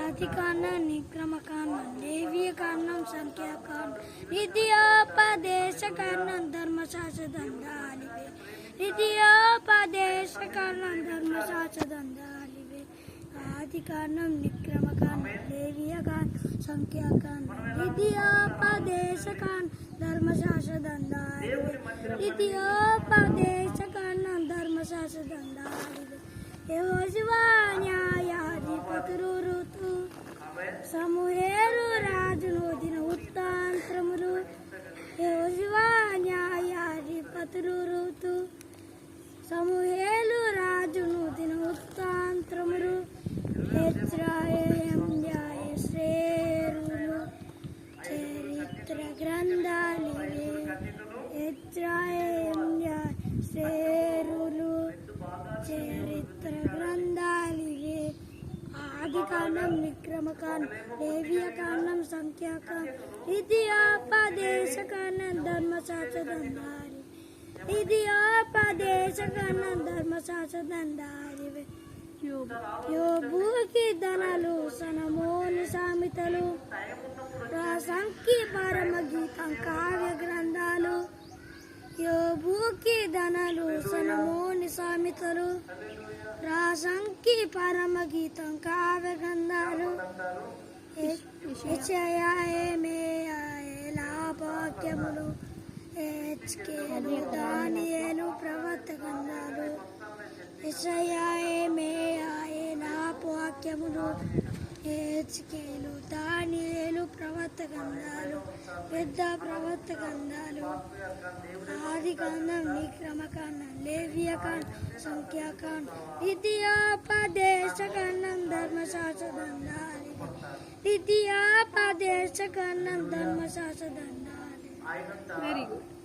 ఆదికాండం నిక్రమకాండం లేవియకాండం సంఖ్యాకాండం నిత్యోపదేశకాండం ధర్మశాస్త్రదండాలివే నిత్యోపదేశకాండం ధర్మశాస్త్రదండాలివే ఆదికాండం నిక్రమకాండం లేవియకాండం సంఖ్యాకాండం నిత్యోపదేశకాండం ధర్మశాస్త్రదండాలివే నిత్యోపదేశకాండం ధర్మశాస్త్రదండాలివే యెహోషువ న్యాయాధిపతులు ఋతు సమూయేలు రాజును దిన వృత్తాంతములు యెహోషువ న్యాయాధిపతులు ఋతు సమూయేలు రాజును దిన వృత్తాంతములు ఇశ్రాయేలు శ్రేరులు చరిత్ర గ్రంథాలివే ఇశ్రాయేలు శ్రేరులు చరిత్ర గ్రంథాలివే ఆదికాండం నిక్రమకాండం లేవియకాండం సంఖ్యాకాండం నిత్యోపదేశకాండం ధర్మశాస్త్రదండాలి నిత్యోపదేశకాండం ధర్మశాస్త్రదండాలివే యోబుకి ధనలు సనమోని సామెతలు రాసంకి పరమగీతం కావ్య గ్రంథాలు యోబుకి ధనలు సనమోని సామెతలు రాసంకి పరమగీతం కావ్య గ్రంథాలు వాక్యములు హెచ్కేలు దానియేలు ప్రవర్త గ్రంథాలు వాక్యములు హెచ్కేలు దానియేలు ప్రవర్త గ్రంథాలు పెద్ద ప్రవర్త గ్రంథాలు ఆదికాండం నిక్రమకాండం లేవియకాండం సంఖ్యాకాండం నిత్యోపదేశకాండం ధర్మశాస్త్రదండాలి నిత్యోపదేశకాండం ధర్మశాస్త్రదండాలి. Very good.